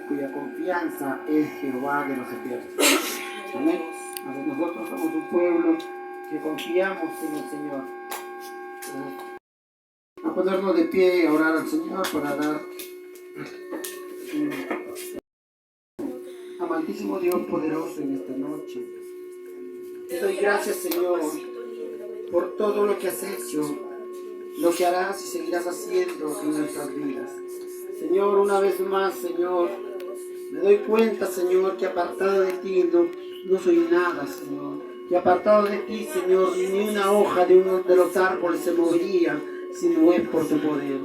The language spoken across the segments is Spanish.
cuya confianza es Jehová de los ejércitos. Amén. Nosotros somos un pueblo que confiamos en el Señor. A ponernos de pie y a orar al Señor para dar. Amantísimo Dios poderoso, en esta noche te doy gracias, Señor, por todo lo que has hecho, lo que harás y seguirás haciendo en nuestras vidas. Señor, una vez más, Señor, me doy cuenta, Señor, que apartado de ti no soy nada, Señor. Que apartado de ti, Señor, ni una hoja de uno de los árboles se movería si no es por tu poder.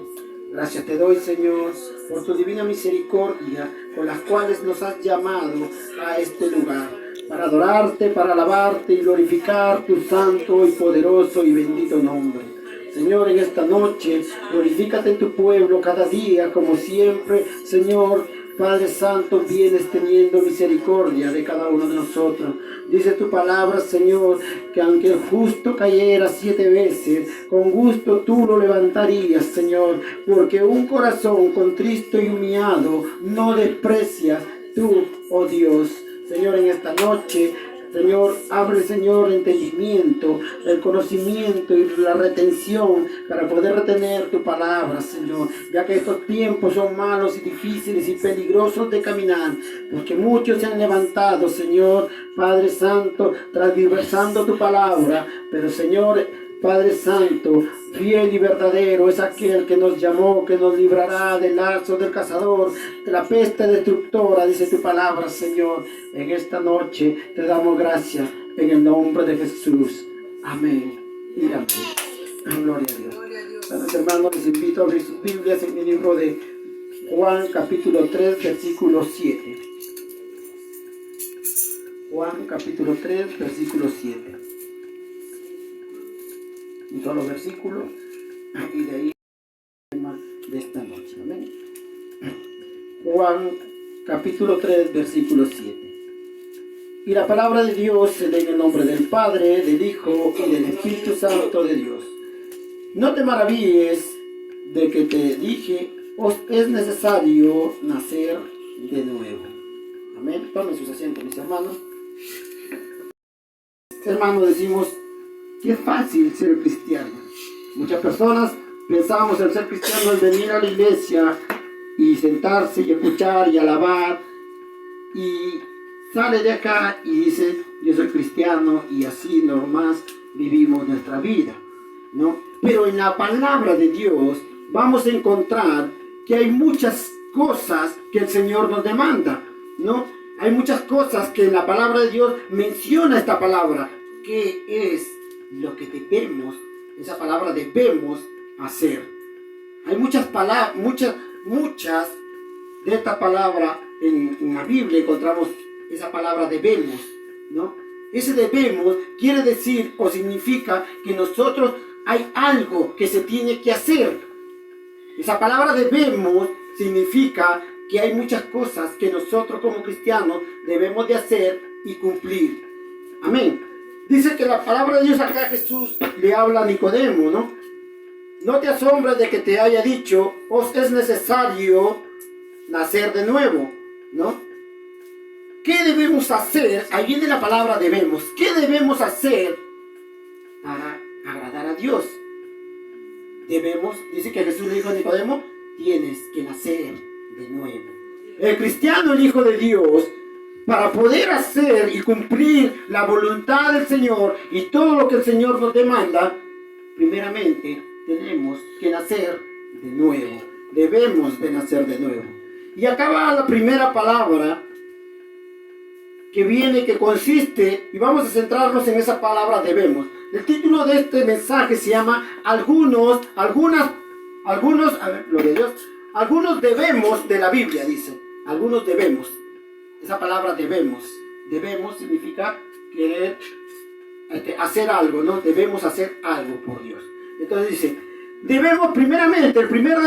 Gracias te doy, Señor, por tu divina misericordia, con las cuales nos has llamado a este lugar, para adorarte, para alabarte y glorificar tu santo y poderoso y bendito nombre. Señor, en esta noche, glorifícate en tu pueblo cada día, como siempre, Señor. Padre Santo, vienes teniendo misericordia de cada uno de nosotros. Dice tu palabra, Señor, que aunque el justo cayera 7 veces, con gusto tú lo levantarías, Señor, porque un corazón contristo y humillado no desprecias tú, oh Dios. Señor, en esta noche, Señor, abre, Señor, el entendimiento, el conocimiento y la retención para poder retener tu palabra, Señor, ya que estos tiempos son malos y difíciles y peligrosos de caminar, porque muchos se han levantado, Señor, Padre Santo, transversando tu palabra, pero, Señor, Padre Santo, fiel y verdadero es aquel que nos llamó, que nos librará del lazo del cazador, de la peste destructora, dice tu palabra, Señor. En esta noche te damos gracias en el nombre de Jesús. Amén y amén. Gloria a Dios. Bueno, hermanos, les invito a abrir sus Biblias en el libro de Juan, capítulo 3, versículo 7. Juan, capítulo 3, versículo 7. Un solo versículo y de ahí el tema de esta noche. Amén. Juan capítulo 3 versículo 7. Y la palabra de Dios se lee en el nombre del Padre, del Hijo y del Espíritu Santo de Dios. No te maravilles de que te dije, os es necesario nacer de nuevo. Amén. Tomen sus asientos, mis hermanos. Hermanos, decimos que es fácil ser cristiano. Muchas personas pensamos el ser cristiano es venir a la iglesia y sentarse y escuchar y alabar, y sale de acá y dice yo soy cristiano y así nomás vivimos nuestra vida, ¿no? Pero en la palabra de Dios vamos a encontrar que hay muchas cosas que el Señor nos demanda, ¿no? Hay muchas cosas que en la palabra de Dios menciona esta palabra, que es lo que debemos, esa palabra debemos hacer. Hay muchas palabras, muchas de esta palabra en la Biblia encontramos esa palabra debemos, ¿no? Ese debemos quiere decir o significa que nosotros hay algo que se tiene que hacer. Esa palabra debemos significa que hay muchas cosas que nosotros como cristianos debemos de hacer y cumplir. Amén. Dice que la palabra de Dios acá Jesús le habla a Nicodemo, ¿no? No te asombres de que te haya dicho, os es necesario nacer de nuevo, ¿no? ¿Qué debemos hacer? Ahí viene la palabra debemos. ¿Qué debemos hacer para agradar a Dios? Debemos, dice que Jesús le dijo a Nicodemo, tienes que nacer de nuevo. El cristiano, el Hijo de Dios, para poder hacer y cumplir la voluntad del Señor y todo lo que el Señor nos demanda, primeramente tenemos que nacer de nuevo. Debemos de nacer de nuevo. Y acá va la primera palabra que viene, que consiste, y vamos a centrarnos en esa palabra debemos. El título de este mensaje se llama algunos algunos debemos de la Biblia, dice. Algunos debemos. Esa palabra debemos. Debemos significa querer hacer algo, ¿no? Debemos hacer algo por Dios. Entonces dice, debemos primeramente, el primer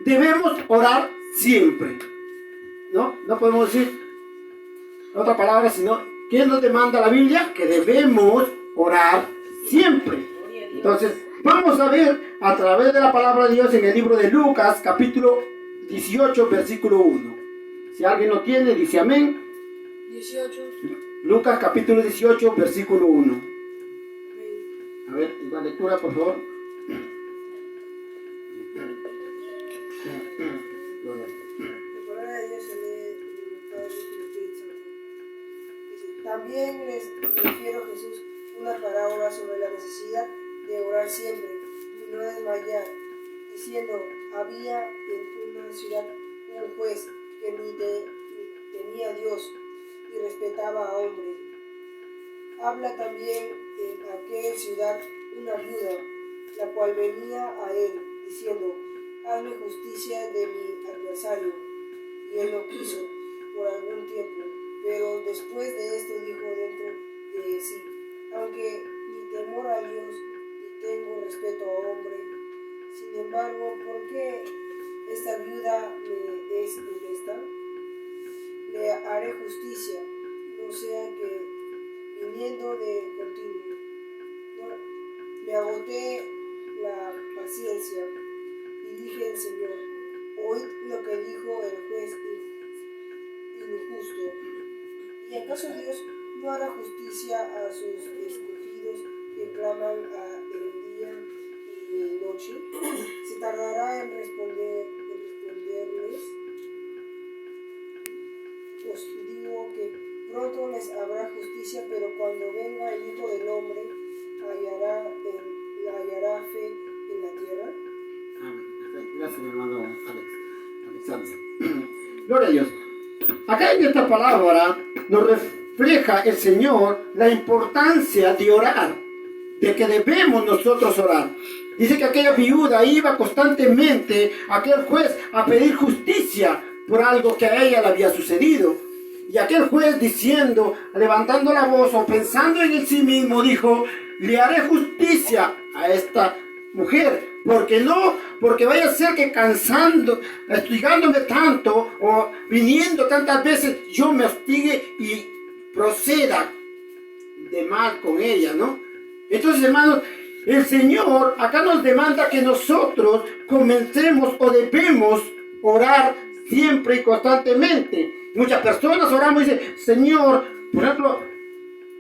debemos orar siempre. ¿No? No podemos decir otra palabra, sino, ¿qué nos demanda la Biblia? Que debemos orar siempre. Entonces, vamos a ver a través de la palabra de Dios en el libro de Lucas, capítulo 18, versículo 1. Si alguien lo tiene, dice amén. 18. Lucas capítulo 18, versículo 1. Amén. A ver, la lectura, por favor. La palabra de Dios se lee en el Padre y el Espíritu Santo. Dice, también les refiero a Jesús una parábola sobre la necesidad de orar siempre y no desmayar, diciendo, había en una ciudad un juez que ni tenía a Dios y respetaba a hombre. Habla también en aquella ciudad una viuda, la cual venía a él, diciendo, hazme justicia de mi adversario. Y él no quiso por algún tiempo, pero después de esto dijo dentro de sí, aunque ni temor a Dios ni tengo respeto a hombre, sin embargo, ¿por qué esta viuda me es molesta? Le haré justicia, no sea que viniendo de continuo, me agoté la paciencia y dije al Señor, oíd lo que dijo el juez injusto. ¿Y acaso Dios no hará justicia a sus escogidos que claman el día y noche? ¿Se tardará en responderles? Os digo que pronto les habrá justicia, pero cuando venga el Hijo del Hombre, hallará fe en la tierra. Amén. Gracias, hermano Alexander. Gloria a Dios. Acá en esta palabra nos refleja el Señor la importancia de orar, de que debemos nosotros orar. Dice que aquella viuda iba constantemente a aquel juez a pedir justicia por algo que a ella le había sucedido. Y aquel juez diciendo, levantando la voz o pensando en sí mismo, dijo, le haré justicia a esta mujer, porque vaya a ser que cansando, hostigándome tanto o viniendo tantas veces, yo me hostigue y proceda de mal con ella, ¿no? Entonces, hermanos, el Señor acá nos demanda que nosotros comencemos o debemos orar siempre y constantemente. Muchas personas oramos y dicen, Señor, por ejemplo,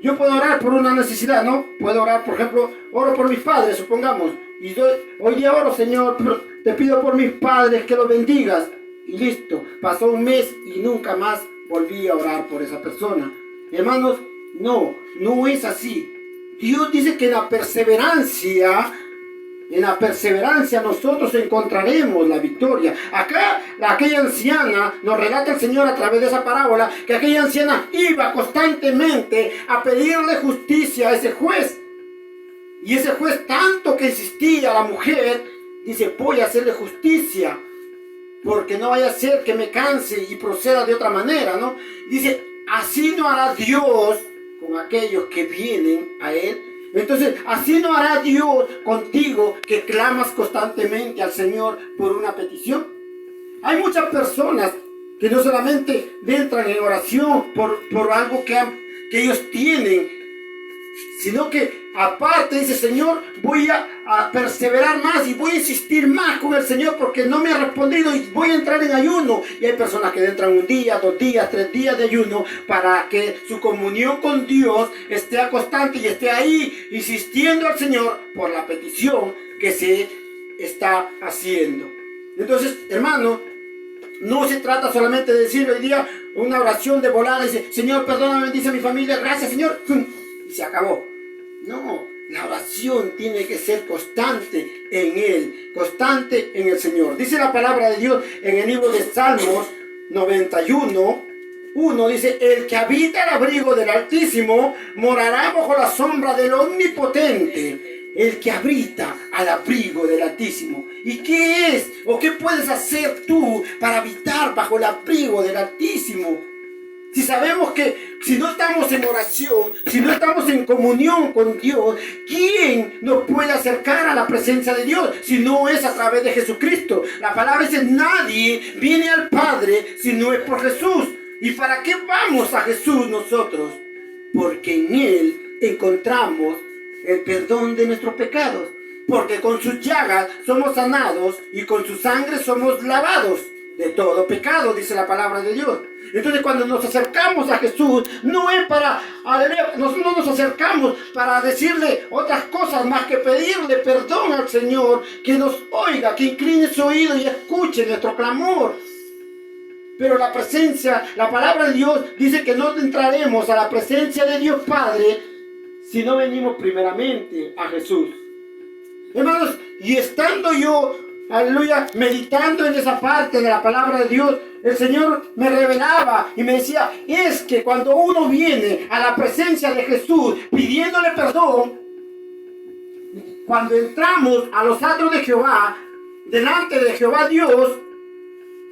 yo puedo orar por una necesidad, ¿no? Puedo orar, por ejemplo, oro por mis padres, supongamos. Y hoy día oro, Señor, te pido por mis padres que los bendigas. Y listo, pasó un mes y nunca más volví a orar por esa persona. Hermanos, no es así. Dios dice que en la perseverancia nosotros encontraremos la victoria. Acá, aquella anciana, nos relata el Señor a través de esa parábola, que aquella anciana iba constantemente a pedirle justicia a ese juez. Y ese juez, tanto que insistía a la mujer, dice, voy a hacerle justicia, porque no vaya a ser que me canse y proceda de otra manera, ¿no? Dice, así no hará Dios con aquellos que vienen a Él. Entonces, así no hará Dios contigo que clamas constantemente al Señor por una petición. Hay muchas personas que no solamente entran en oración por algo que ellos tienen, sino que aparte dice, Señor, voy a perseverar más y voy a insistir más con el Señor porque no me ha respondido y voy a entrar en ayuno. Y hay personas que entran 1 día, 2 días, 3 días de ayuno para que su comunión con Dios esté constante y esté ahí insistiendo al Señor por la petición que se está haciendo. Entonces, hermano, no se trata solamente de decir hoy día una oración de volada y dice, Señor, perdóname, bendice a mi familia, gracias, Señor, y se acabó. No, la oración tiene que ser constante en Él, constante en el Señor. Dice la palabra de Dios en el libro de Salmos 91:1, dice, el que habita el abrigo del Altísimo morará bajo la sombra del Omnipotente. El que habita al abrigo del Altísimo. ¿Y qué es o qué puedes hacer tú para habitar bajo el abrigo del Altísimo? Si sabemos que si no estamos en oración, si no estamos en comunión con Dios, ¿quién nos puede acercar a la presencia de Dios si no es a través de Jesucristo? La palabra dice, nadie viene al Padre si no es por Jesús. ¿Y para qué vamos a Jesús nosotros? Porque en Él encontramos el perdón de nuestros pecados. Porque con sus llagas somos sanados y con su sangre somos lavados. de todo pecado, dice la palabra de Dios. Entonces cuando nos acercamos a Jesús, no es para, no nos acercamos para decirle otras cosas más que pedirle perdón al Señor, que nos oiga, que incline su oído y escuche nuestro clamor. Pero la presencia, la palabra de Dios dice que no entraremos a la presencia de Dios Padre si no venimos primeramente a Jesús. Hermanos, y estando yo, aleluya, meditando en esa parte de la palabra de Dios, el Señor me revelaba y me decía, es que cuando uno viene a la presencia de Jesús pidiéndole perdón, cuando entramos a los atrios de Jehová, delante de Jehová Dios,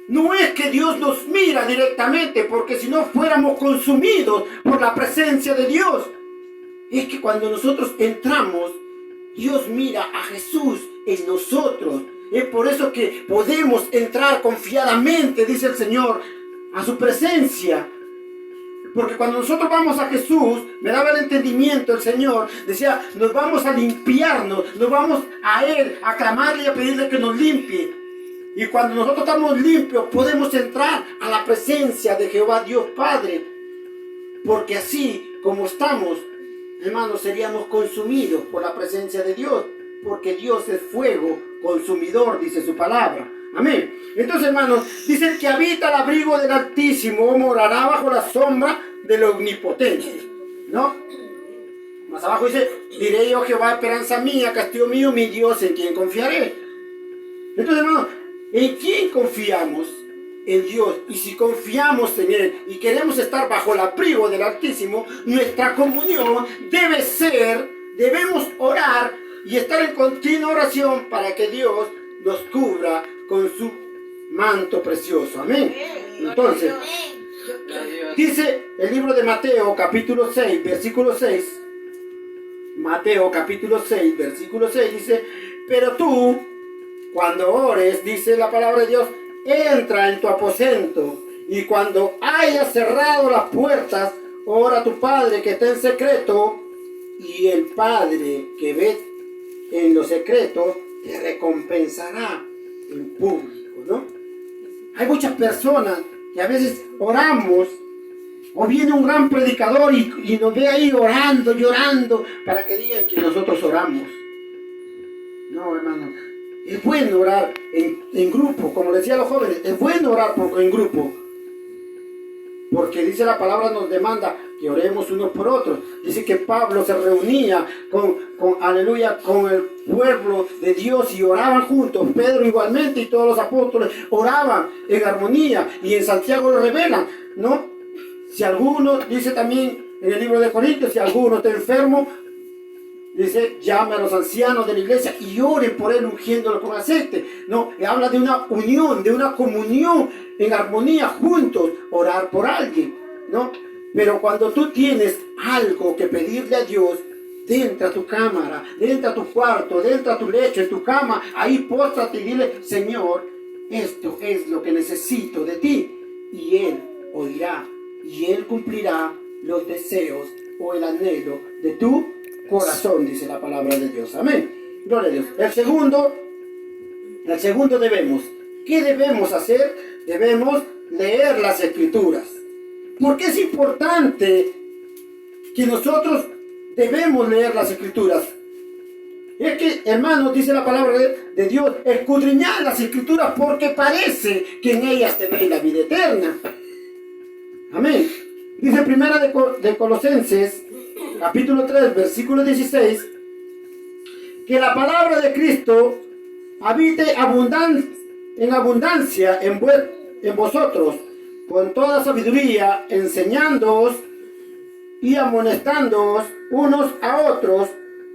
no es que Dios nos mira directamente, porque si no fuéramos consumidos por la presencia de Dios. Es que cuando nosotros entramos, Dios mira a Jesús en nosotros. Es por eso que podemos entrar confiadamente, dice el Señor, a su presencia. Porque cuando nosotros vamos a Jesús, me daba el entendimiento el Señor, decía, nos vamos a limpiarnos, nos vamos a Él, a clamarle y a pedirle que nos limpie. Y cuando nosotros estamos limpios, podemos entrar a la presencia de Jehová Dios Padre. Porque así como estamos, hermanos, seríamos consumidos por la presencia de Dios. Porque Dios es fuego consumidor, dice su palabra. Amén. Entonces, hermanos, dice el que habita al abrigo del Altísimo morará bajo la sombra del Omnipotente. ¿No? Más abajo dice, diré yo Jehová, esperanza mía, castillo mío, mi Dios, en quien confiaré. Entonces, hermanos, ¿en quién confiamos? En Dios. Y si confiamos en Él y queremos estar bajo el abrigo del Altísimo, nuestra comunión debe ser, debemos orar y estar en continua oración para que Dios nos cubra con su manto precioso. Amén. Entonces, dice el libro de Mateo capítulo 6, versículo 6. Mateo capítulo 6, versículo 6 dice, pero tú, cuando ores, dice la palabra de Dios, entra en tu aposento y cuando hayas cerrado las puertas, ora a tu Padre que está en secreto y el Padre que ve en lo secreto te recompensará en público, ¿no? Hay muchas personas que a veces oramos o viene un gran predicador y nos ve ahí orando, llorando para que digan que nosotros oramos. No, hermano. Es bueno orar en grupo, como decía a los jóvenes, es bueno orar en grupo. Porque dice la palabra, nos demanda que oremos unos por otros. Dice que Pablo se reunía con el pueblo de Dios y oraban juntos. Pedro igualmente y todos los apóstoles oraban en armonía. Y en Santiago lo revelan, ¿no? Si alguno, dice también en el libro de Corintios, si alguno está enfermo, dice, llame a los ancianos de la iglesia y oren por él ungiéndolo con aceite. No, habla de una unión, de una comunión en armonía juntos, orar por alguien, ¿no? Pero cuando tú tienes algo que pedirle a Dios, entra a tu cámara, entra a tu cuarto, entra a tu lecho, en tu cama, ahí póstrate y dile, Señor, esto es lo que necesito de ti. Y Él oirá y Él cumplirá los deseos o el anhelo de tu corazón, dice la palabra de Dios. Amén. Gloria a Dios. El segundo debemos. ¿Qué debemos hacer? Debemos leer las Escrituras. ¿Por qué es importante que nosotros debemos leer las Escrituras? Es que, hermanos, dice la palabra de Dios, escudriñad las Escrituras porque parece que en ellas tenéis la vida eterna. Amén. Dice primera de Colosenses, capítulo 3, versículo 16, que la palabra de Cristo habite en abundancia en vosotros, con toda sabiduría, enseñándoos y amonestándoos unos a otros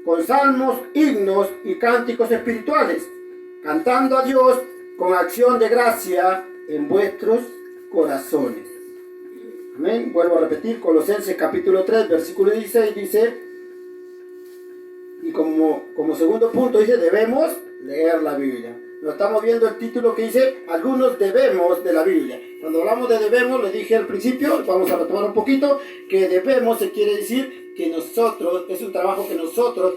con salmos, himnos y cánticos espirituales, cantando a Dios con acción de gracia en vuestros corazones. Amén. Vuelvo a repetir, Colosenses capítulo 3, versículo 16 dice, y como segundo punto dice, debemos leer la Biblia. Lo estamos viendo el título que dice, algunos debemos de la Biblia. Cuando hablamos de debemos, lo dije al principio, vamos a retomar un poquito, que debemos se quiere decir que nosotros, es un trabajo que nosotros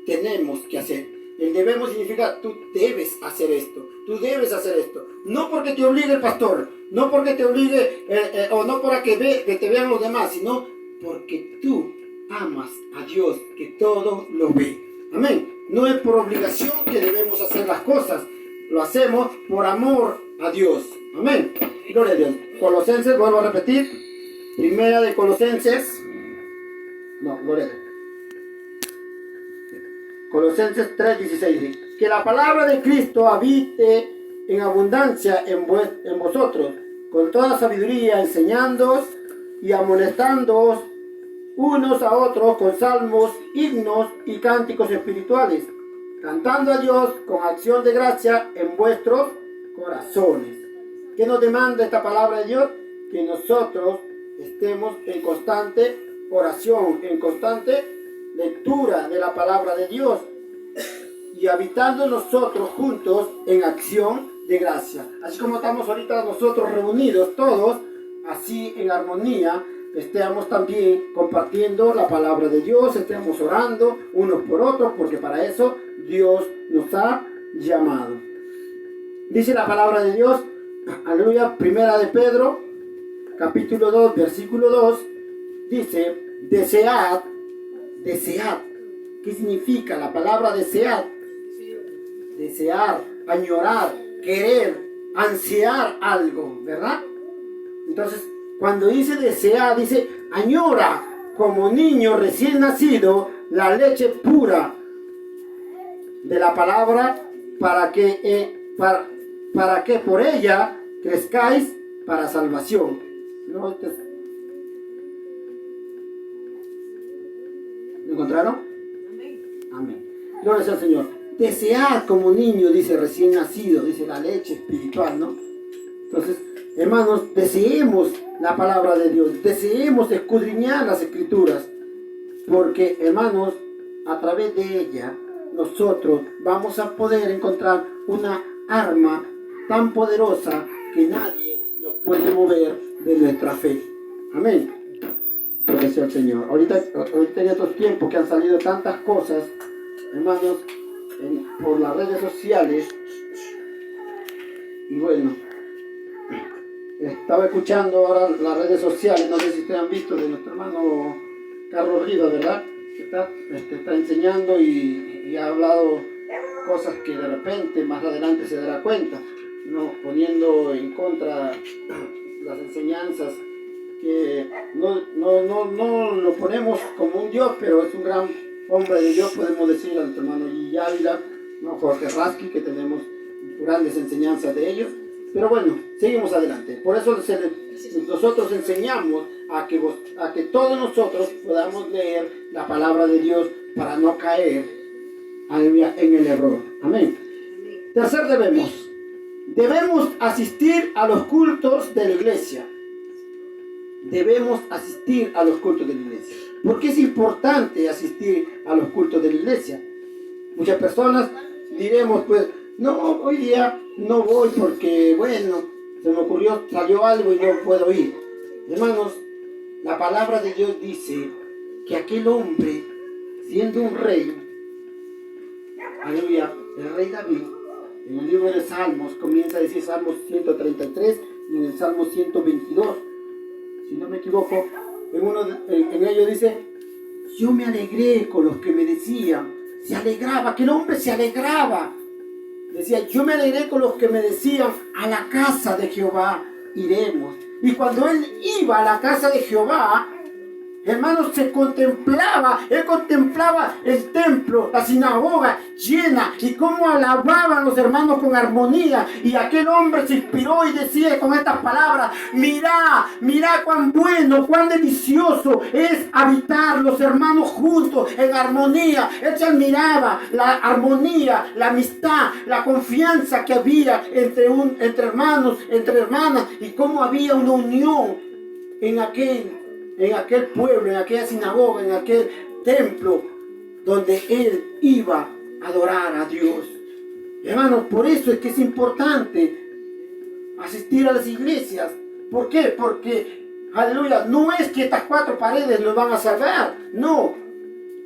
tenemos que hacer. El debemos significa, tú debes hacer esto. tú debes hacer esto. No porque te obligue el pastor, no porque te obligue, o no para que te vean los demás, sino porque tú amas a Dios, que todo lo ve. Amén. No es por obligación que debemos hacer las cosas, lo hacemos por amor a Dios. Amén. Gloria a Dios. Colosenses, vuelvo a repetir. Primera de Colosenses. No, gloria a Dios. Colosenses 3:16. Que la palabra de Cristo habite en abundancia en vosotros, con toda sabiduría, enseñándoos y amonestándoos unos a otros con salmos, himnos y cánticos espirituales, cantando a Dios con acción de gracia en vuestros corazones. ¿Qué nos demanda esta palabra de Dios? Que nosotros estemos en constante oración, en constante lectura de la palabra de Dios y habitando nosotros juntos en acción de gracia. Así como estamos ahorita nosotros reunidos todos, así en armonía, estemos también compartiendo la palabra de Dios, estemos orando unos por otros, porque para eso Dios nos ha llamado. Dice la palabra de Dios, aleluya, primera de Pedro, capítulo 2, versículo 2, dice, desead. ¿Qué significa la palabra desear? Desear, añorar, querer, ansiar algo, ¿verdad? Entonces, cuando dice desear, dice añora como niño recién nacido la leche pura de la palabra para que por ella crezcáis para salvación. ¿No? ¿Lo encontraron? Amén. Gloria al Señor. Desear como niño, dice recién nacido, dice la leche espiritual, ¿no? Entonces, hermanos, deseemos la palabra de Dios, deseemos escudriñar las escrituras, porque, hermanos, a través de ella, nosotros vamos a poder encontrar una arma tan poderosa que nadie nos puede mover de nuestra fe. Amén. Gracias al Señor. Ahorita en estos tiempos que han salido tantas cosas, hermanos, por las redes sociales, y bueno, estaba escuchando ahora las redes sociales, no sé si ustedes han visto, de nuestro hermano Carlos Rivas, ¿verdad? Está enseñando y ha hablado cosas que de repente más adelante se dará cuenta, ¿no? Poniendo en contra las enseñanzas que no lo ponemos como un Dios, pero es un gran hombre de Dios, podemos decir, al hermano Gigi Ávila, ¿no? Jorge Rasky, que tenemos grandes enseñanzas de ellos. Pero bueno, seguimos adelante. Por eso nosotros enseñamos a que todos nosotros podamos leer la palabra de Dios para no caer en el error. Amén. Tercer debemos asistir a los cultos de la iglesia. Debemos asistir a los cultos de la iglesia. ¿Por qué es importante asistir a los cultos de la iglesia? Muchas personas diremos, pues, no, hoy día no voy porque, bueno, se me ocurrió, salió algo y no puedo ir. Hermanos, la palabra de Dios dice que aquel hombre, siendo un rey, aleluya, el rey David, en el libro de Salmos, comienza a decir Salmos 133 y en el Salmo 122, si no me equivoco, en ellos dice, yo me alegré con los que me decían, se alegraba, aquel hombre se alegraba. Decía, yo me alegré con los que me decían, a la casa de Jehová iremos. Y cuando él iba a la casa de Jehová, hermanos, él contemplaba el templo, la sinagoga llena, y cómo alababan los hermanos con armonía. Y aquel hombre se inspiró y decía con estas palabras, mirá cuán bueno, cuán delicioso es habitar los hermanos juntos en armonía. Él se admiraba la armonía, la amistad, la confianza que había entre hermanos, entre hermanas, y cómo había una unión en aquel pueblo, en aquella sinagoga, en aquel templo donde él iba a adorar a Dios. Hermanos, por eso es que es importante asistir a las iglesias. ¿Por qué? Porque, aleluya, no es que estas cuatro paredes nos van a salvar, no.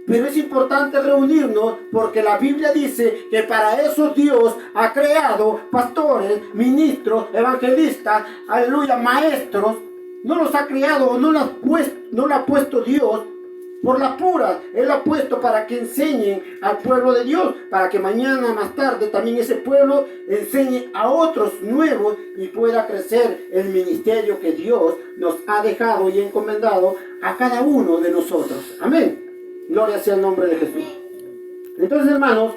Pero es importante reunirnos porque la Biblia dice que para eso Dios ha creado pastores, ministros, evangelistas, aleluya, maestros. No los ha creado o no lo ha puesto Dios por las puras. Él lo ha puesto para que enseñen al pueblo de Dios, para que mañana más tarde también ese pueblo enseñe a otros nuevos y pueda crecer el ministerio que Dios nos ha dejado y encomendado a cada uno de nosotros. Amén. Gloria sea el nombre de Jesús. Entonces, hermanos,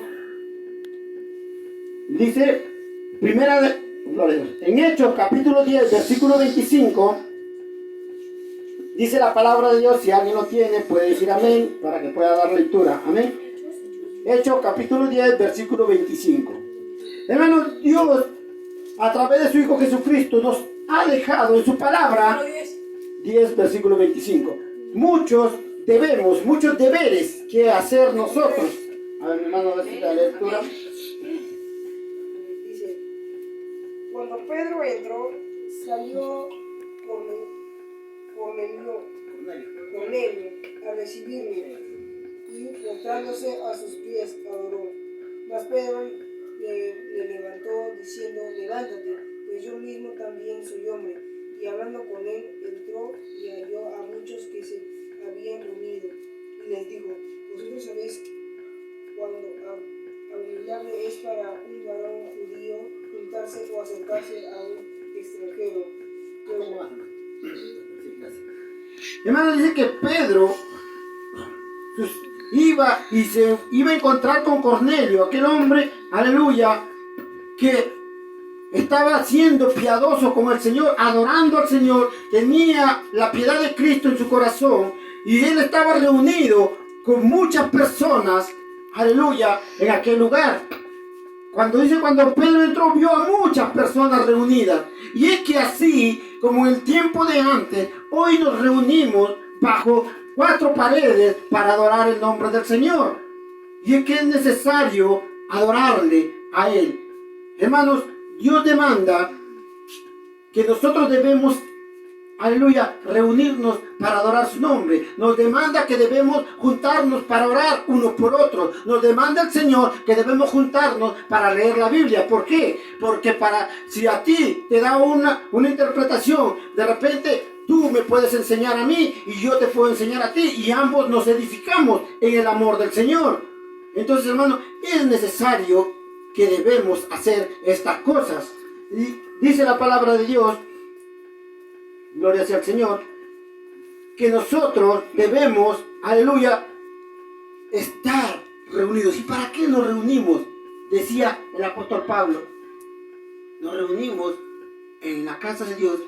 dice en Hechos capítulo 10, versículo 25, dice la palabra de Dios. Si alguien lo tiene, puede decir amén para que pueda dar lectura. Amén. Hechos capítulo 10, versículo 25. Hermanos, Dios, a través de su Hijo Jesucristo, nos ha dejado en su palabra 10, versículo 25. Muchos deberes que hacer nosotros. A ver, mi hermano, a ver si la lectura. Dice, cuando Pedro entró, salió Cornelio a recibirle y postrándose a sus pies adoró. Mas Pedro le levantó diciendo, levántate, pues yo mismo también soy hombre. Y hablando con él, entró y halló a muchos que se habían reunido, y les dijo, vosotros sabéis cuando abominable es para un varón judío juntarse o acercarse a un extranjero. Hermano, dice que Pedro iba a encontrar con Cornelio, aquel hombre, aleluya, que estaba siendo piadoso con el Señor, adorando al Señor, tenía la piedad de Cristo en su corazón, y él estaba reunido con muchas personas, aleluya, en aquel lugar. Cuando Pedro entró, vio a muchas personas reunidas. Y es que así, como en el tiempo de antes, hoy nos reunimos bajo 4 paredes para adorar el nombre del Señor. Y es que es necesario adorarle a Él. Hermanos, Dios demanda que nosotros debemos, aleluya, reunirnos para adorar su nombre. Nos demanda que debemos juntarnos para orar unos por otros. Nos demanda el Señor que debemos juntarnos para leer la Biblia. ¿Por qué? Porque si a ti te da una interpretación, de repente tú me puedes enseñar a mí y yo te puedo enseñar a ti, y ambos nos edificamos en el amor del Señor. Entonces, hermano, es necesario que debemos hacer estas cosas. Y dice la palabra de Dios, gloria sea al Señor, que nosotros debemos, aleluya, estar reunidos. ¿Y para qué nos reunimos? Decía el apóstol Pablo, nos reunimos en la casa de Dios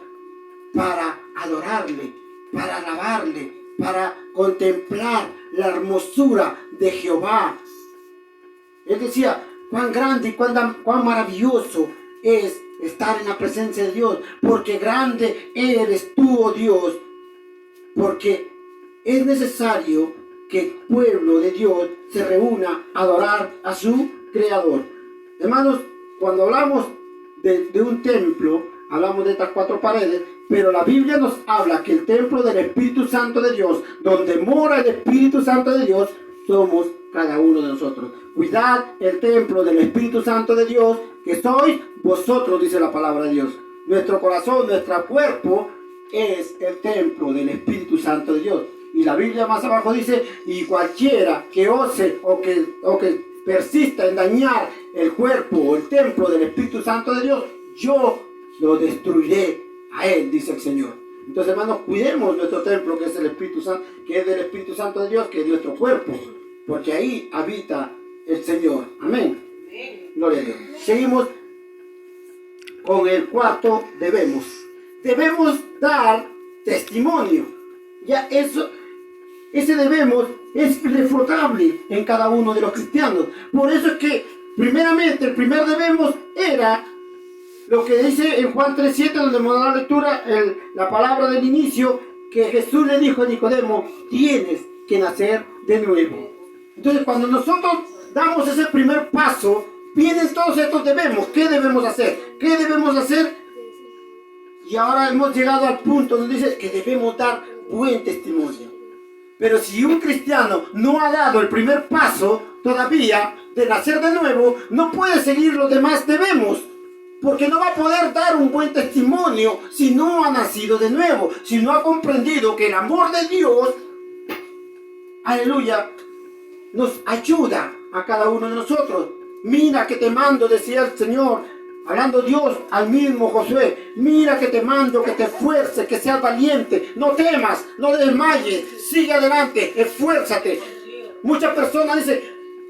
para adorarle, para alabarle, para contemplar la hermosura de Jehová. Él decía, cuán grande y cuán maravilloso es estar en la presencia de Dios, porque grande eres tú, oh Dios, porque es necesario que el pueblo de Dios se reúna a adorar a su Creador. Hermanos, cuando hablamos de un templo, hablamos de estas 4 paredes, pero la Biblia nos habla que el templo del Espíritu Santo de Dios, donde mora el Espíritu Santo de Dios, somos cada uno de nosotros. Cuidad el templo del Espíritu Santo de Dios, que sois vosotros, dice la palabra de Dios. Nuestro corazón, nuestro cuerpo es el templo del Espíritu Santo de Dios. Y la Biblia más abajo dice, y cualquiera que ose o que persista en dañar el cuerpo o el templo del Espíritu Santo de Dios, yo lo destruiré a él, dice el Señor. Entonces, hermanos, cuidemos nuestro templo, que es el Espíritu Santo, que es del Espíritu Santo de Dios, que es nuestro cuerpo, porque ahí habita el Señor. Amén. Gloria a Dios. Seguimos con el cuarto debemos. Debemos dar testimonio. Ya ese debemos es irrefutable en cada uno de los cristianos. Por eso es que, primeramente, el primer debemos era lo que dice en Juan 3:7, donde me da la lectura, la palabra del inicio, que Jesús le dijo a Nicodemo, tienes que nacer de nuevo. Entonces, cuando nosotros damos ese primer paso, vienen todos estos debemos. ¿Qué debemos hacer? ¿Qué debemos hacer? Y ahora hemos llegado al punto donde dice que debemos dar buen testimonio. Pero si un cristiano no ha dado el primer paso todavía de nacer de nuevo, no puede seguir los demás debemos. Porque no va a poder dar un buen testimonio si no ha nacido de nuevo, si no ha comprendido que el amor de Dios, aleluya, nos ayuda a cada uno de nosotros. Mira que te mando, decía el Señor, hablando Dios al mismo Josué, mira que te mando, que te esfuerces, que seas valiente, no temas, no desmayes, sigue adelante, esfuérzate. Muchas personas dicen,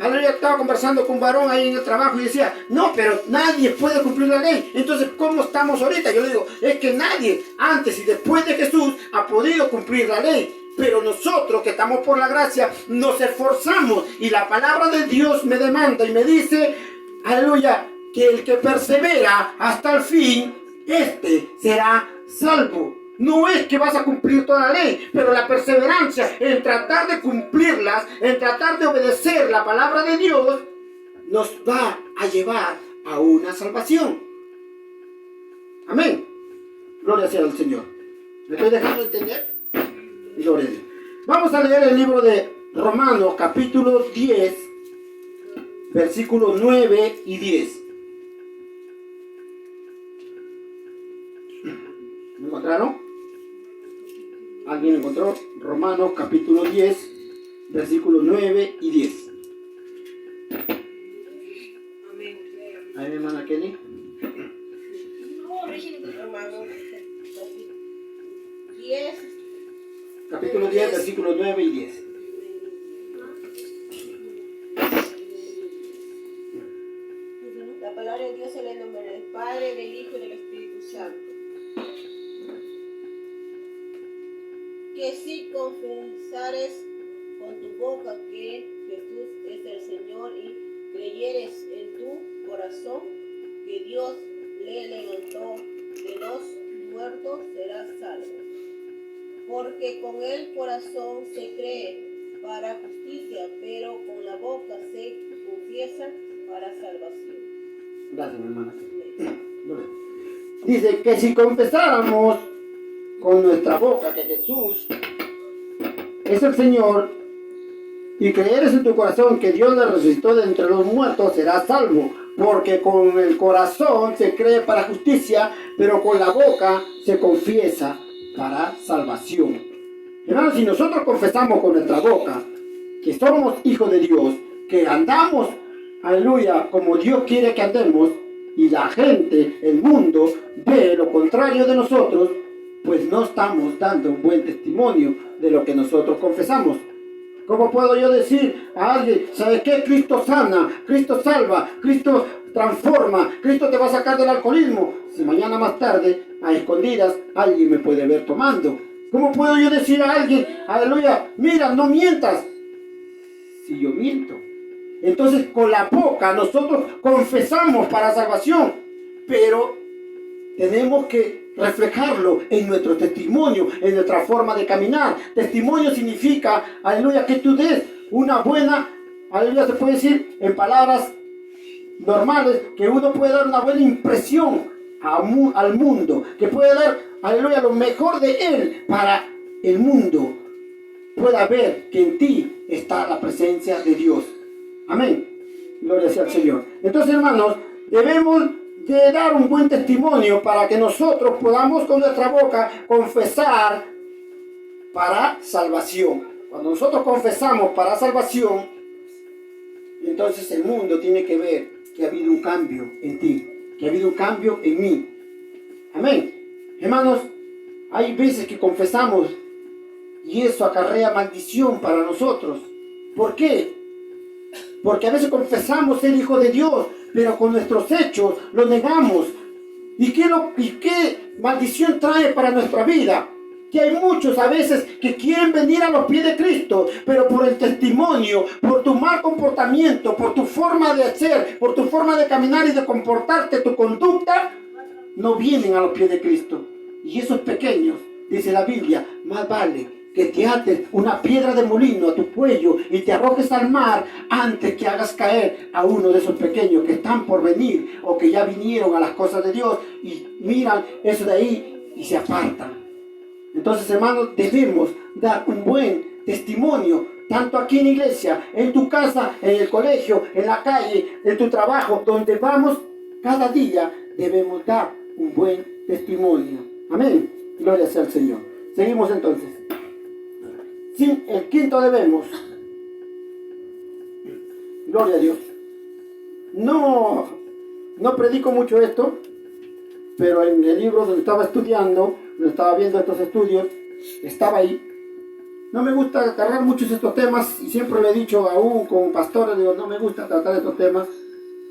aleluya, estaba conversando con un varón ahí en el trabajo y decía, no, pero nadie puede cumplir la ley. Entonces, ¿cómo estamos ahorita? Yo le digo, es que nadie antes y después de Jesús ha podido cumplir la ley. Pero nosotros que estamos por la gracia nos esforzamos y la palabra de Dios me demanda y me dice, aleluya, que el que persevera hasta el fin, este será salvo. No es que vas a cumplir toda la ley, pero la perseverancia en tratar de cumplirlas, en tratar de obedecer la palabra de Dios, nos va a llevar a una salvación. Amén. Gloria sea al Señor. ¿Me estoy dejando entender? Gloria a Dios. Vamos a leer el libro de Romanos, capítulo 10, versículos 9 y 10. ¿Me encontraron? ¿Alguien encontró? Romanos capítulo 10, versículos 9 y 10. Amén. Ahí mi hermana Kelly. Romanos 10. Capítulo 10, versículos 9 y 10. La palabra de Dios en el nombre del Padre, del Hijo y del Espíritu Santo. Que si confesares con tu boca que Jesús es el Señor y creyeres en tu corazón que Dios le levantó de los muertos, serás salvo. Porque con el corazón se cree para justicia, pero con la boca se confiesa para salvación. Gracias, mi hermana. Dice que si confesáramos con nuestra boca que Jesús es el Señor y creyeres en tu corazón que Dios le resucitó de entre los muertos, serás salvo. Porque con el corazón se cree para justicia, pero con la boca se confiesa para salvación. Hermanos, si nosotros confesamos con nuestra boca que somos hijos de Dios, que andamos, aleluya, como Dios quiere que andemos, y la gente, el mundo, ve lo contrario de nosotros, pues no estamos dando un buen testimonio de lo que nosotros confesamos. ¿Cómo puedo yo decir a alguien, ¿sabes qué? Cristo sana, Cristo salva, Cristo transforma, Cristo te va a sacar del alcoholismo? Si mañana más tarde, a escondidas, alguien me puede ver tomando. ¿Cómo puedo yo decir a alguien, aleluya, mira, no mientas? Si yo miento. Entonces, con la boca nosotros confesamos para salvación, pero tenemos que reflejarlo en nuestro testimonio, en nuestra forma de caminar. Testimonio significa, aleluya, que tú des una buena, aleluya, se puede decir en palabras normales, que uno puede dar una buena impresión al mundo, que puede dar, aleluya, lo mejor de él para el mundo pueda ver que en ti está la presencia de Dios. Amén. Gloria sea al Señor. Entonces, hermanos, debemos de dar un buen testimonio para que nosotros podamos con nuestra boca confesar para salvación. Cuando nosotros confesamos para salvación, entonces el mundo tiene que ver que ha habido un cambio en ti, que ha habido un cambio en mí. Amén. Hermanos, hay veces que confesamos y eso acarrea maldición para nosotros. ¿Por qué? Porque a veces confesamos ser hijo de Dios, pero con nuestros hechos lo negamos. ¿Y qué maldición trae para nuestra vida? Que hay muchos a veces que quieren venir a los pies de Cristo, pero por el testimonio, por tu mal comportamiento, por tu forma de hacer, por tu forma de caminar y de comportarte, tu conducta, no vienen a los pies de Cristo. Y esos pequeños, dice la Biblia, más vale que te ates una piedra de molino a tu cuello y te arrojes al mar antes que hagas caer a uno de esos pequeños que están por venir o que ya vinieron a las cosas de Dios y miran eso de ahí y se apartan. Entonces, hermanos, debemos dar un buen, testimonio, tanto aquí en la iglesia, en tu casa, en el colegio, en la calle, en tu trabajo, donde vamos, cada día debemos dar un buen testimonio. Amén. Gloria sea al Señor. Seguimos entonces. Sin el quinto debemos. Gloria a Dios. No predico mucho esto, pero en el libro donde estaba estudiando, donde estaba viendo estos estudios, estaba ahí. No me gusta cargar muchos estos temas, y siempre lo he dicho aún con pastores, digo, no me gusta tratar estos temas,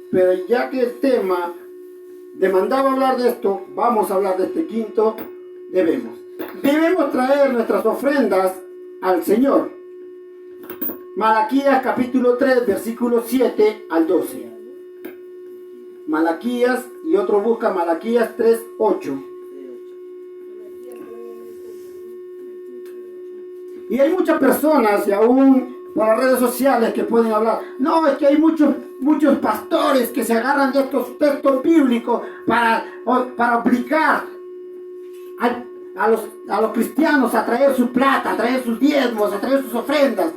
pero ya que el tema demandaba hablar de esto, vamos a hablar de este quinto, debemos traer nuestras ofrendas al Señor. Malaquías capítulo 3, versículos 7 al 12. Malaquías, y otro busca Malaquías 3, 8. Y hay muchas personas, y aún por las redes sociales, que pueden hablar. No, es que hay muchos pastores que se agarran de estos textos bíblicos para obligar a los cristianos a traer su plata, a traer sus diezmos, a traer sus ofrendas,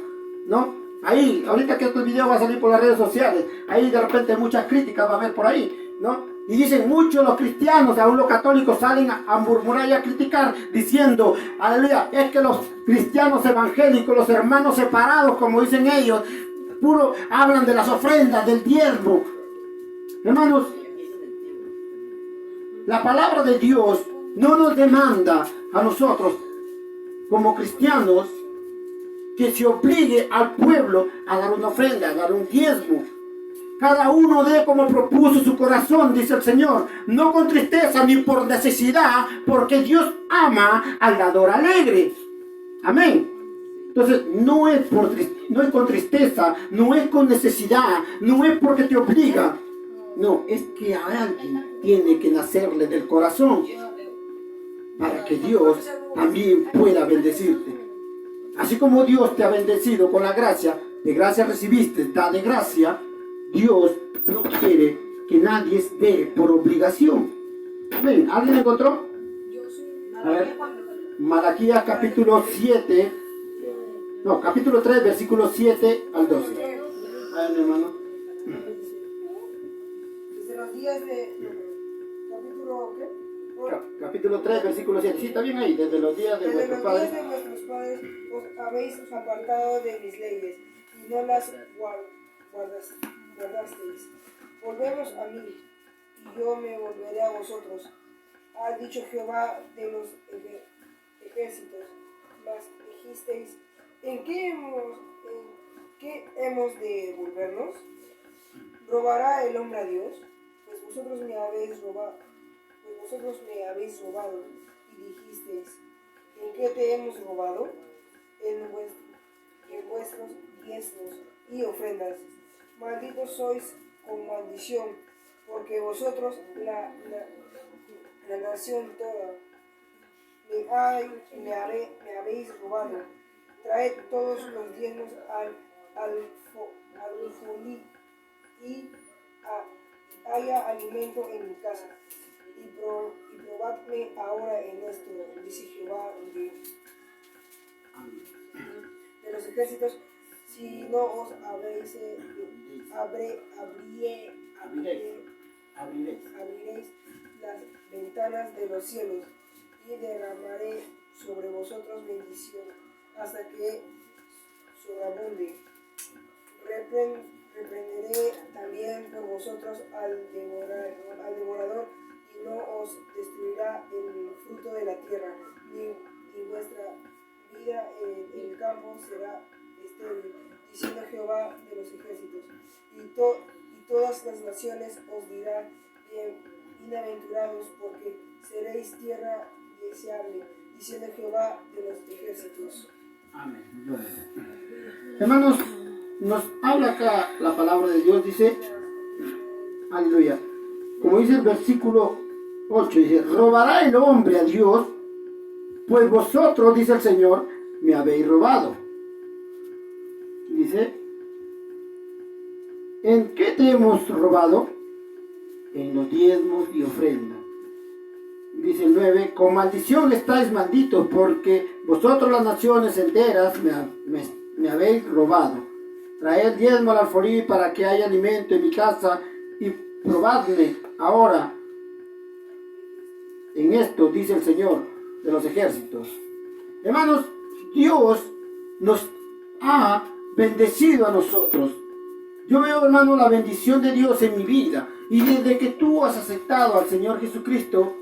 ¿no? Ahí, ahorita que este video va a salir por las redes sociales, ahí de repente muchas críticas va a haber por ahí, ¿no? Y dicen muchos los cristianos, aún los católicos, salen a murmurar y a criticar, diciendo, aleluya, es que los cristianos evangélicos, los hermanos separados, como dicen ellos, puro hablan de las ofrendas, del diezmo. Hermanos, la palabra de Dios no nos demanda a nosotros, como cristianos, que se obligue al pueblo a dar una ofrenda, a dar un diezmo. Cada uno dé como propuso su corazón, dice el Señor, no con tristeza ni por necesidad, porque Dios ama al dador alegre. Amén. Entonces, no es con tristeza, no es con necesidad, no es porque te obliga. No, es que a alguien tiene que nacerle del corazón para que Dios también pueda bendecirte. Así como Dios te ha bendecido con la gracia, de gracia recibiste, da de gracia. Dios no quiere que nadie dé por obligación. Amén. ¿Alguien encontró? A ver. Malaquías capítulo 7. No, capítulo 3, versículos 7 al 12. A ver, mi hermano. Desde los días de... ¿Capítulo qué? Capítulo 3, versículo 7. Sí, está bien ahí. Desde los días de vuestros padres. Desde los días de vuestros padres os habéis apartado de mis leyes y no las guardasteis. Volvemos a mí, y yo me volveré a vosotros. Ha dicho Jehová de los ejércitos. Mas dijisteis, ¿en qué hemos de volvernos? ¿Robará el hombre a Dios? Pues vosotros me habéis robado. Y dijisteis, ¿en qué te hemos robado? En vuestros diezmos y ofrendas. Malditos sois con maldición, porque vosotros, la nación toda, me habéis robado. Traed todos los diezmos al alfolí y haya alimento en mi casa. Y probadme ahora en esto, dice Jehová de los ejércitos, si no os abriréis las ventanas de los cielos y derramaré sobre vosotros bendición hasta que sobreabunde. Reprenderé también por vosotros al devorador, y no os destruirá el fruto de la tierra, ni vuestra vida en el campo será estéril, diciendo Jehová de los ejércitos. Y todas las naciones os dirán, bienaventurados, porque seréis tierra deseable, diciendo Jehová de los ejércitos. Amén. Hermanos, nos habla acá la palabra de Dios, dice, aleluya, como dice el versículo 8, dice, ¿robará el hombre a Dios? Pues vosotros, dice el Señor, me habéis robado. Dice, ¿en qué te hemos robado? En los diezmos y ofrendas. Dice el 9, con maldición estáis malditos, porque vosotros las naciones enteras me habéis robado. Traed diezmo al alfolí para que haya alimento en mi casa y probadme ahora en esto, dice el Señor de los ejércitos. Hermanos, Dios nos ha bendecido a nosotros. Yo veo, hermano, la bendición de Dios en mi vida. Y desde que tú has aceptado al Señor Jesucristo,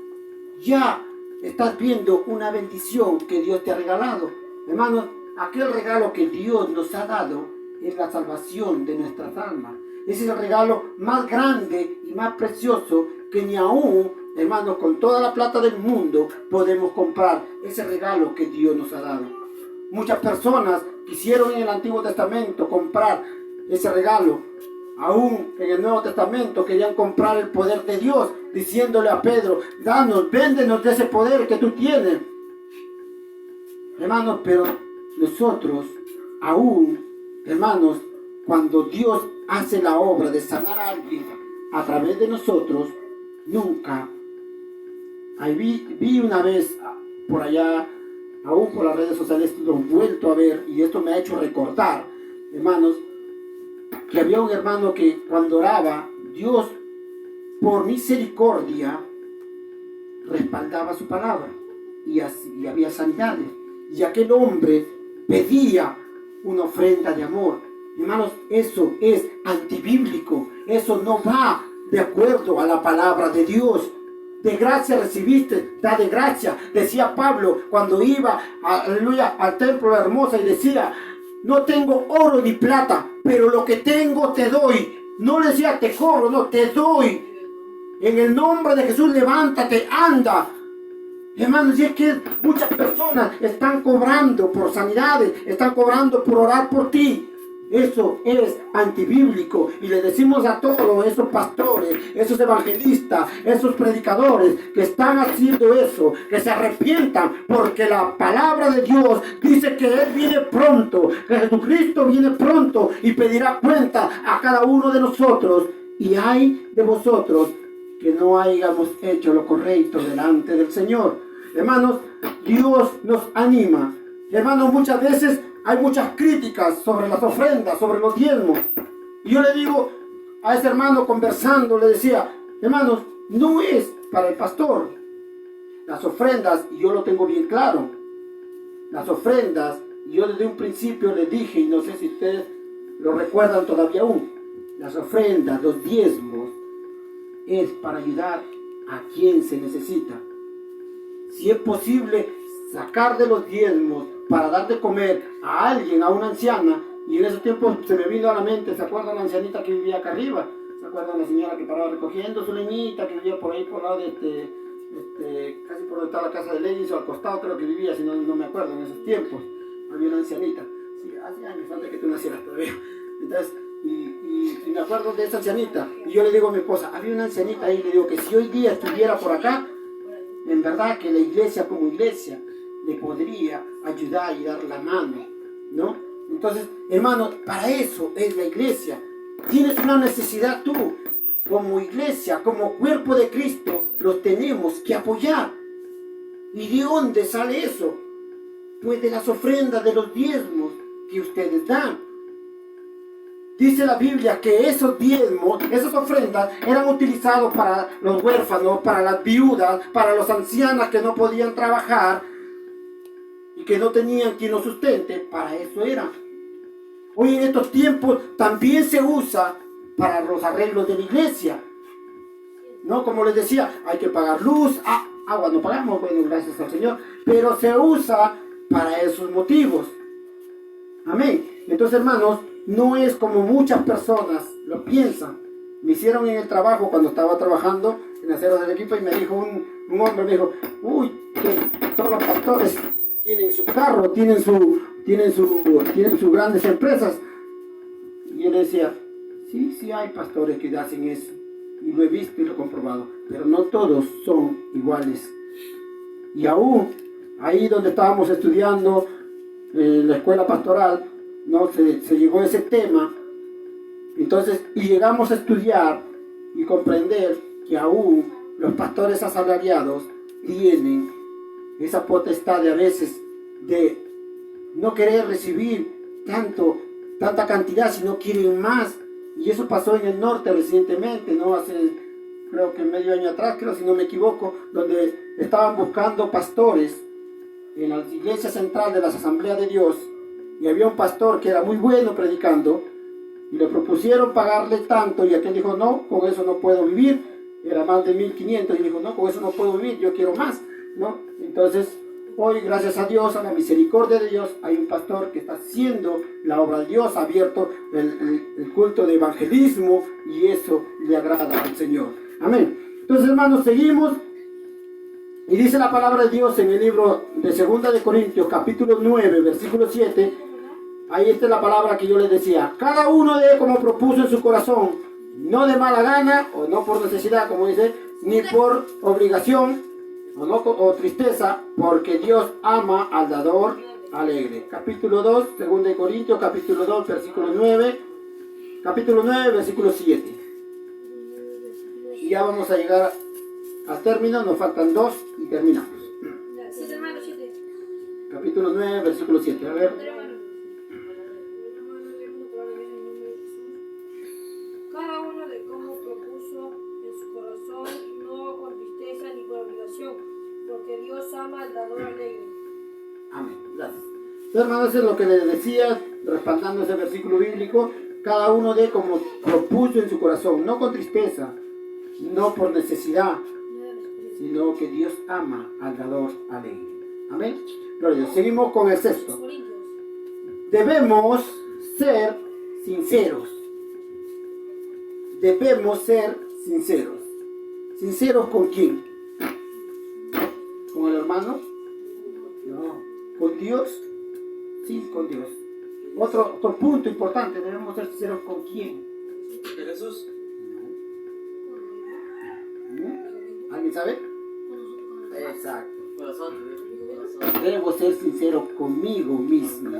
ya estás viendo una bendición que Dios te ha regalado. Hermanos, aquel regalo que Dios nos ha dado es la salvación de nuestras almas. Ese es el regalo más grande y más precioso que ni aún, hermanos, con toda la plata del mundo podemos comprar ese regalo que Dios nos ha dado. Muchas personas quisieron en el Antiguo Testamento comprar ese regalo. Aún en el Nuevo Testamento querían comprar el poder de Dios, diciéndole a Pedro, danos, véndenos de ese poder que tú tienes. Hermanos, pero nosotros aún, hermanos, cuando Dios hace la obra de sanar a alguien a través de nosotros, nunca. Ahí vi una vez por allá, aún por las redes sociales, lo he vuelto a ver y esto me ha hecho recordar, hermanos, que había un hermano que cuando oraba, Dios por misericordia respaldaba su palabra y había sanidades. Y aquel hombre pedía una ofrenda de amor. Hermanos, eso es antibíblico. Eso no va de acuerdo a la palabra de Dios. De gracia recibiste, da de gracia. Decía Pablo cuando iba, aleluya, al templo de Hermosa y decía, no tengo oro ni plata, pero lo que tengo te doy. No le decía te cobro, no, te doy. En el nombre de Jesús, levántate, anda. Hermanos, y es que muchas personas están cobrando por sanidades, están cobrando por orar por ti. Eso es antibíblico y le decimos a todos esos pastores, esos evangelistas, esos predicadores que están haciendo eso, que se arrepientan, porque la palabra de Dios dice que Él viene pronto, que Jesucristo viene pronto y pedirá cuenta a cada uno de nosotros. Y hay de vosotros que no hayamos hecho lo correcto delante del Señor. Hermanos, Dios nos anima. Hermanos, muchas veces hay muchas críticas sobre las ofrendas, sobre los diezmos. Y yo le digo a ese hermano conversando, le decía, hermanos, no es para el pastor. Las ofrendas, y yo lo tengo bien claro, las ofrendas, yo desde un principio les dije, y no sé si ustedes lo recuerdan todavía aún, las ofrendas, los diezmos, es para ayudar a quien se necesita. Si es posible sacar de los diezmos para dar de comer a alguien, a una anciana, y en ese tiempo se me vino a la mente, ¿se acuerdan la ancianita que vivía acá arriba? ¿Se acuerdan la señora que paraba recogiendo su leñita, que vivía por ahí, por el lado de casi por donde está la casa de leyes, o al costado creo que vivía, si no me acuerdo, en esos tiempos, había una ancianita, sí, hace años antes que tú nacieras todavía, entonces, y me acuerdo de esa ancianita, y yo le digo a mi esposa, había una ancianita ahí, le digo que si hoy día estuviera por acá, en verdad que la iglesia como iglesia le podría ayudar y dar la mano, ¿no? Entonces, hermano, para eso es la iglesia. Tienes una necesidad tú, como iglesia, como cuerpo de Cristo, los tenemos que apoyar. ¿Y de dónde sale eso? Pues de las ofrendas, de los diezmos que ustedes dan. Dice la Biblia que esos diezmos, esas ofrendas eran utilizados para los huérfanos, para las viudas, para las ancianas que no podían trabajar y que no tenían quien los sustente. Para eso era. Hoy en estos tiempos también se usa para los arreglos de la iglesia. ¿No? Como les decía, hay que pagar luz, agua no pagamos, bueno, gracias al Señor, pero se usa para esos motivos. Amén. Entonces, hermanos, no es como muchas personas lo piensan. Me hicieron en el trabajo cuando estaba trabajando en aceros del equipo y me dijo un hombre, me dijo, uy, que todos los pastores tienen su carro, tienen sus grandes empresas. Y yo le decía, sí hay pastores que hacen eso. Y lo he visto y lo he comprobado. Pero no todos son iguales. Y aún, ahí donde estábamos estudiando en la escuela pastoral, no se llegó a ese tema. Entonces, y llegamos a estudiar y comprender que aún los pastores asalariados tienen esa potestad de a veces de no querer recibir tanta cantidad, sino quieren más. Y eso pasó en el norte recientemente, ¿no? Hace, creo que medio año atrás, creo, si no me equivoco, donde estaban buscando pastores en la iglesia central de las Asambleas de Dios, y había un pastor que era muy bueno predicando, y le propusieron pagarle tanto, y aquel dijo, no, con eso no puedo vivir, era más de 1.500, y dijo, no, con eso no puedo vivir, yo quiero más, ¿no? Entonces, hoy, gracias a Dios, a la misericordia de Dios, hay un pastor que está haciendo la obra de Dios, ha abierto el culto de evangelismo, y eso le agrada al Señor. Amén. Entonces, hermanos, seguimos. Y dice la palabra de Dios en el libro de 2 de Corintios, capítulo 9, versículo 7. Ahí está la palabra que yo les decía. Cada uno de como propuso en su corazón, no de mala gana, o no por necesidad, como dice, ni por obligación, o tristeza, porque Dios ama al dador alegre. Capítulo 2, 2 de Corintios, capítulo 2, versículo 9. Capítulo 9, versículo 7. Y ya vamos a llegar al término, nos faltan 2 y terminamos. Capítulo 9, versículo 7. A ver. Cada uno de como propuso en su corazón, no con tristeza ni por obligación, porque Dios ama al dador alegre. Amén. Gracias. Hermanos, eso es lo que les decía, respaldando ese versículo bíblico. Cada uno de como propuso en su corazón, no con tristeza, no por necesidad, sino que Dios ama al dador alegre. Amén. Gloria a Dios. Seguimos con el sexto. Debemos ser sinceros. Debemos ser sinceros. ¿Sinceros con quién? ¿Con el hermano? No. ¿Con Dios? Sí, con Dios. Otro punto importante, debemos ser sinceros con quién. ¿De Jesús? ¿No? ¿Alguien sabe? Exacto. Corazón. Debo ser sincero conmigo mismo.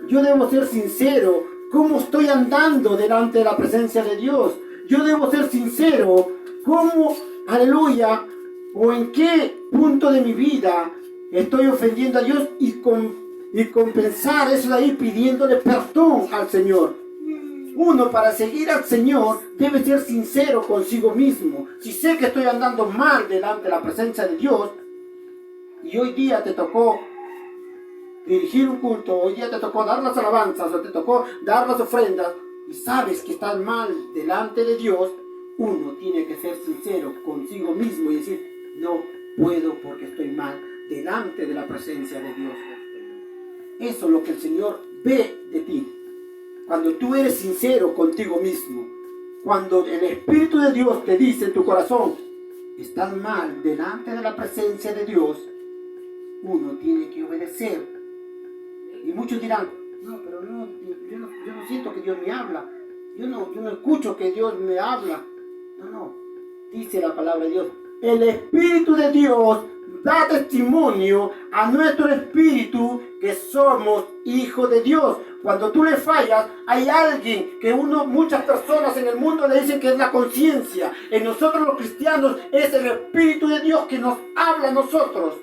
Yo debo ser sincero cómo estoy andando delante de la presencia de Dios. Yo debo ser sincero cómo, aleluya, o en qué punto de mi vida estoy ofendiendo a Dios y compensar eso de ahí pidiéndole perdón al Señor. Uno, para seguir al Señor, debe ser sincero consigo mismo. Si sé que estoy andando mal delante de la presencia de Dios, y hoy día te tocó dirigir un culto, hoy día te tocó dar las alabanzas, o te tocó dar las ofrendas, y sabes que estás mal delante de Dios, uno tiene que ser sincero consigo mismo y decir, no puedo porque estoy mal delante de la presencia de Dios. Eso es lo que el Señor ve de ti. Cuando tú eres sincero contigo mismo, cuando el Espíritu de Dios te dice en tu corazón, estás mal delante de la presencia de Dios, uno tiene que obedecer. Y muchos dirán, no, pero no, yo no siento que Dios me habla. Yo no escucho que Dios me habla. No, dice la palabra de Dios. El Espíritu de Dios da testimonio a nuestro espíritu que somos hijos de Dios. Cuando tú le fallas, hay alguien que muchas personas en el mundo le dicen que es la conciencia. En nosotros los cristianos es el Espíritu de Dios que nos habla a nosotros.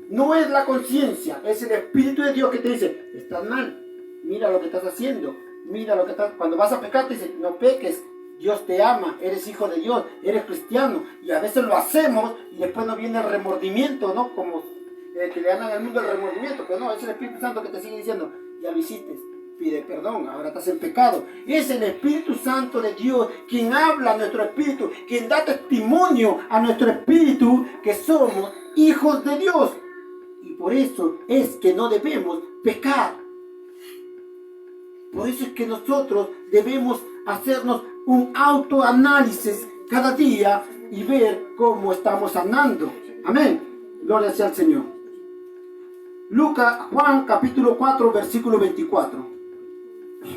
No es la conciencia, es el Espíritu de Dios que te dice, estás mal, mira lo que estás haciendo, mira lo que estás... Cuando vas a pecar te dice, no peques, Dios te ama, eres hijo de Dios, eres cristiano. Y a veces lo hacemos y después nos viene el remordimiento, ¿no? Como que le llaman al mundo el remordimiento, pero no, es el Espíritu Santo que te sigue diciendo, ya lo hiciste, pide perdón, ahora estás en pecado. Es el Espíritu Santo de Dios quien habla a nuestro espíritu, quien da testimonio a nuestro espíritu que somos hijos de Dios. Y por eso es que no debemos pecar. Por eso es que nosotros debemos hacernos un autoanálisis cada día y ver cómo estamos andando. Amén. Gloria sea al Señor. Juan capítulo 4, versículo 24.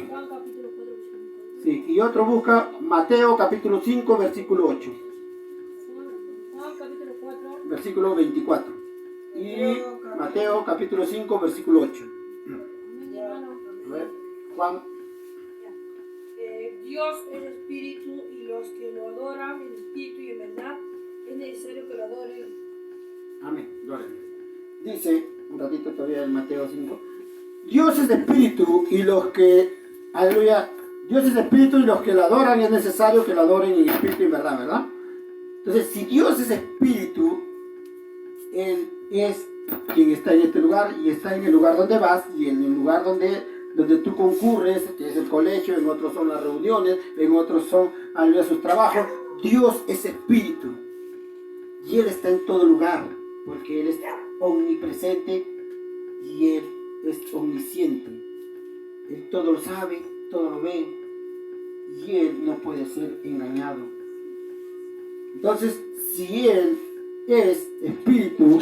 Juan capítulo 4, versículo 4. Sí, y otro busca Mateo capítulo 5, versículo 8. Juan capítulo 4. Versículo 24. Y Mateo capítulo 5, versículo 8. A ver, Juan. Dios es espíritu y los que lo adoran en espíritu y en verdad es necesario que lo adoren. Amén. Gloria a Dios. Dice, un ratito todavía en Mateo 5. Dios es espíritu y los que, aleluya, Dios es espíritu y los que lo adoran es necesario que lo adoren en espíritu y en verdad, ¿verdad? Entonces, si Dios es espíritu, Él es quien está en este lugar y está en el lugar donde vas y en el lugar donde tú concurres, que es el colegio, en otros son las reuniones, en otros son aleluya, sus trabajos. Dios es espíritu y Él está en todo lugar porque Él es omnipresente y Él es omnisciente. Él todo lo sabe, todo lo ve y Él no puede ser engañado. Entonces, si Él es espíritu,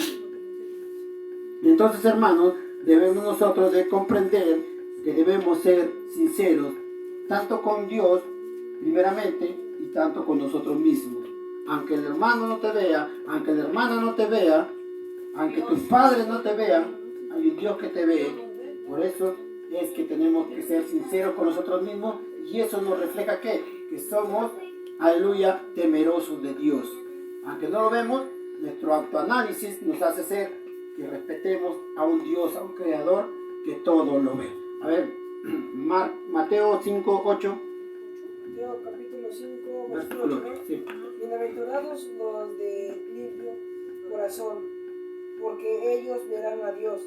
entonces, hermanos, debemos nosotros de comprender que debemos ser sinceros, tanto con Dios, primeramente, y tanto con nosotros mismos. Aunque el hermano no te vea, aunque la hermana no te vea, aunque tus padres no te vean, hay un Dios que te ve. Por eso es que tenemos que ser sinceros con nosotros mismos y eso nos refleja que somos, aleluya, temerosos de Dios. Aunque no lo vemos, nuestro autoanálisis nos hace ser que respetemos a un Dios, a un Creador que todo lo ve. A ver, Mateo 5, 8. Mateo capítulo 5, versículo 8. Sí. Bienaventurados los de limpio corazón, porque ellos verán a Dios.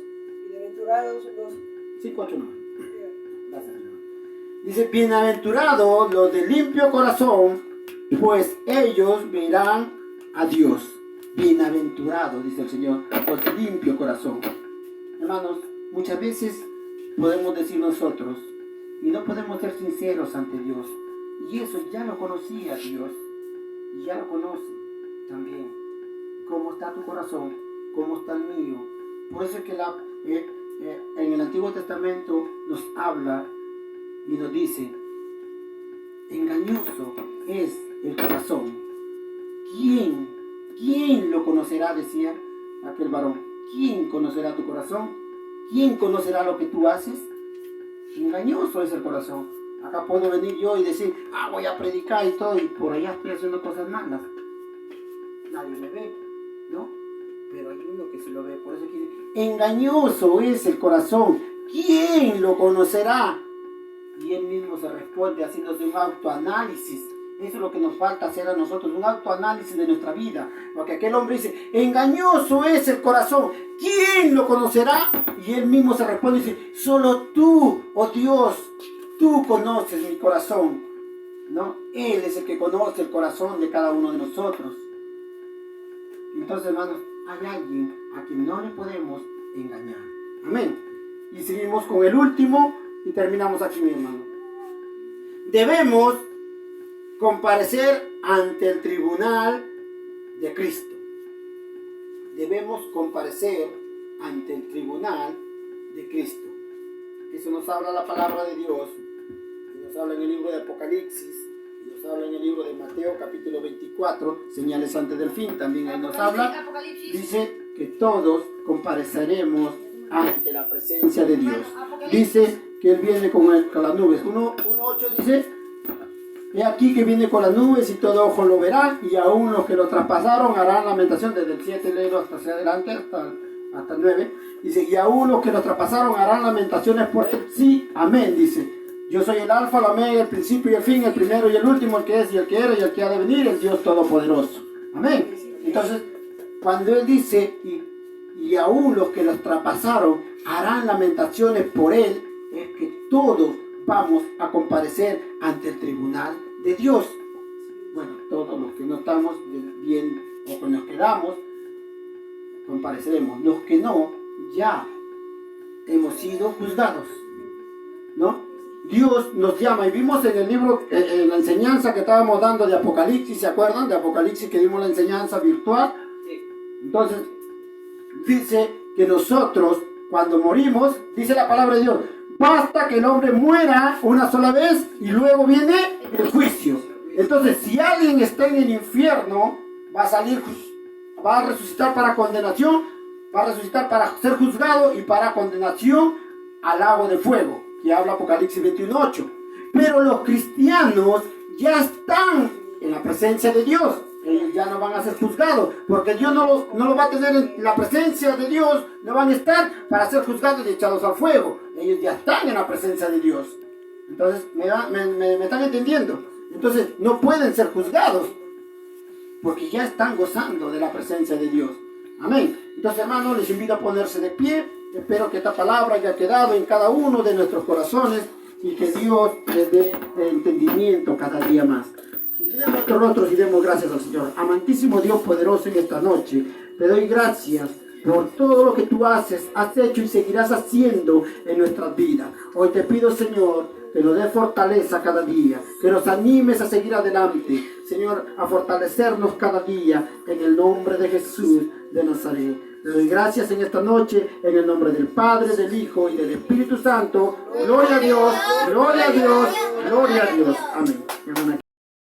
Bienaventurados los... 5, 8, 9. Gracias, Señor. Dice, bienaventurados los de limpio corazón, pues ellos verán a Dios. Bienaventurados, dice el Señor, los de limpio corazón. Hermanos, muchas veces podemos decir nosotros, y no podemos ser sinceros ante Dios. Y eso ya lo conocía Dios, y ya lo conoce también. ¿Cómo está tu corazón? ¿Cómo está el mío? Por eso es que en el Antiguo Testamento nos habla y nos dice, engañoso es el corazón. ¿Quién lo conocerá? Decía aquel varón. ¿Quién conocerá tu corazón? ¿Quién conocerá lo que tú haces? Engañoso es el corazón. Acá puedo venir yo y decir, voy a predicar y todo, y por allá estoy haciendo cosas malas. Nadie me ve, ¿no? Pero hay uno que se lo ve. Por eso quiere. Engañoso es el corazón. ¿Quién lo conocerá? Y él mismo se responde haciéndose un autoanálisis. Eso es lo que nos falta hacer a nosotros, un autoanálisis de nuestra vida. Porque aquel hombre dice, engañoso es el corazón, ¿quién lo conocerá? Y él mismo se responde y dice, solo tú, oh Dios, tú conoces mi corazón, ¿no? Él es el que conoce el corazón de cada uno de nosotros. Entonces, hermanos, hay alguien a quien no le podemos engañar. Amén. Y seguimos con el último y terminamos aquí, mi hermano. Debemos comparecer ante el tribunal de Cristo. Debemos comparecer ante el tribunal de Cristo. Eso nos habla la palabra de Dios. Y nos habla en el libro de Apocalipsis. Y nos habla en el libro de Mateo capítulo 24. Señales antes del fin. También ahí nos habla. Dice que todos compareceremos ante la presencia de Dios. Dice que Él viene con las nubes. 1:8 dice, he aquí que viene con las nubes y todo ojo lo verá, y aún los que lo traspasaron harán lamentación. Desde el 7 leo hasta hacia adelante, hasta el 9. Dice, y aún los que lo traspasaron harán lamentaciones por él. Sí, amén, dice. Yo soy el alfa, la omega, el principio y el fin, el primero y el último, el que es y el que era y el que ha de venir, el Dios Todopoderoso. Amén. Entonces, cuando Él dice, y aún los que los traspasaron harán lamentaciones por él, es que todos vamos a comparecer ante el tribunal de Dios. Bueno, todos los que no estamos bien o que nos quedamos, compareceremos. Los que no, ya hemos sido juzgados, ¿no? Dios nos llama, y vimos en el libro, en la enseñanza que estábamos dando de Apocalipsis, ¿se acuerdan? De Apocalipsis, que dimos la enseñanza virtual. Entonces, dice que nosotros, cuando morimos, dice la palabra de Dios, basta que el hombre muera una sola vez y luego viene el juicio. Entonces, si alguien está en el infierno, va a resucitar para condenación, va a resucitar para ser juzgado y para condenación al lago de fuego, que habla Apocalipsis 21:8. Pero los cristianos ya están en la presencia de Dios, ellos ya no van a ser juzgados, porque Dios no lo va a tener en la presencia de Dios, no van a estar para ser juzgados y echados al fuego. Ellos ya están en la presencia de Dios. Entonces, ¿me están entendiendo? Entonces, no pueden ser juzgados, porque ya están gozando de la presencia de Dios. Amén. Entonces, hermanos, les invito a ponerse de pie. Espero que esta palabra haya quedado en cada uno de nuestros corazones y que Dios les dé entendimiento cada día más. Demos nuestros rostros y demos gracias al Señor. Amantísimo Dios poderoso, en esta noche te doy gracias por todo lo que tú has hecho y seguirás haciendo en nuestras vidas. Hoy te pido, Señor, que nos dé fortaleza cada día, que nos animes a seguir adelante, Señor, a fortalecernos cada día en el nombre de Jesús de Nazaret. Te doy gracias en esta noche, en el nombre del Padre, del Hijo y del Espíritu Santo. Gloria a Dios, gloria a Dios, gloria a Dios. Amén.